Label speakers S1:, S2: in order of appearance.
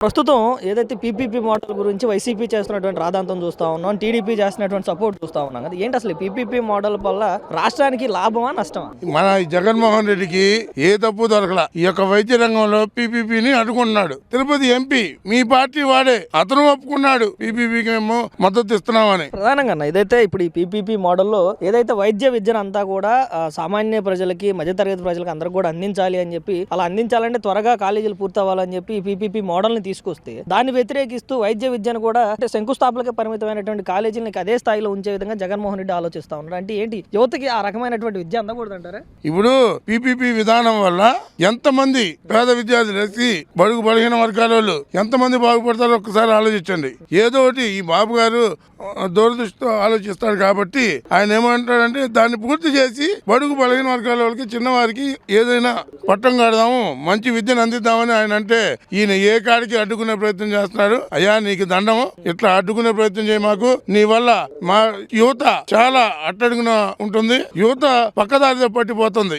S1: ప్రస్తుతం ఏదైతే PPP model గురించి వైసీపీ చేస్తున్నటువంటి రాద్ధాంతం చూస్తా ఉన్నాం, టీడీపీ చేస్తున్నటువంటి సపోర్ట్ చూస్తా ఉన్నాం కదా. ఏంటి అసలు పీపీపీ మోడల్ వల్ల రాష్ట్రానికి లాభమా నష్టమా?
S2: మన జగన్మోహన్ రెడ్డికి ఏ తప్పు దొరకల. ఈ యొక్క వైద్య రంగంలో పీపీపీని అడ్డుకుంటున్నాడు. తిరుపతి ఎంపీ మీ పార్టీ వాడే, అతను ఒప్పుకున్నాడు పీపీపీకి మేము మద్దతు ఇస్తున్నామని.
S1: ప్రధానంగా ఇదైతే ఇప్పుడు ఈ పీపీపీ మోడల్లో ఏదైతే వైద్య విద్యను అంతా కూడా సామాన్య ప్రజలకి, మధ్యతరగతి ప్రజలకి అందరికి కూడా అందించాలి అని చెప్పి, అలా అందించాలంటే త్వరగా కాలేజీలు పూర్తవ్వాలని చెప్పి ఈ పీపీపీ మోడల్ని తీసుకొస్తే దాన్ని వ్యతిరేకిస్తూ వైద్య విద్యను కూడా శంకుస్థాపనకే పరిమితమైనటువంటి కాలేజీలకు అదే స్థాయిలో ఉంచే విధంగా జగన్మోహన్ రెడ్డి ఆలోచిస్తా ఉన్నారు. అంటే ఏంటి, యువతకి ఆ రకమైనటువంటి విద్య అందకూడదంటారా?
S2: ఇప్పుడు పీపీపీ విధానం వల్ల ఎంతమంది పేద విద్యార్థులు, బడుగు బలహీన వర్గాల వాళ్ళు ఎంతమంది బాగుపడతారో ఒక్కసారి ఆలోచించండి. ఏదో ఒకటి ఈ బాబు గారు దూరదృష్టితో ఆలోచిస్తాడు కాబట్టి ఆయన ఏమంటాడంటే దాన్ని పూర్తి చేసి బడుగు బలహీన వర్గాల వాళ్ళకి, చిన్నవారికి ఏదైనా పట్టం కడదాము, మంచి విద్యను అందిద్దామని ఆయన అంటే, ఈయన ఏ కాడికి అడ్డుకునే ప్రయత్నం చేస్తున్నాడు. అయ్యా నీకు దండము, ఇట్లా అడ్డుకునే ప్రయత్నం చేయ మాకు. నీ వల్ల మా యువత చాలా అట్టడుగున ఉంటుంది, యువత పక్కదారిలో పట్టిపోతుంది.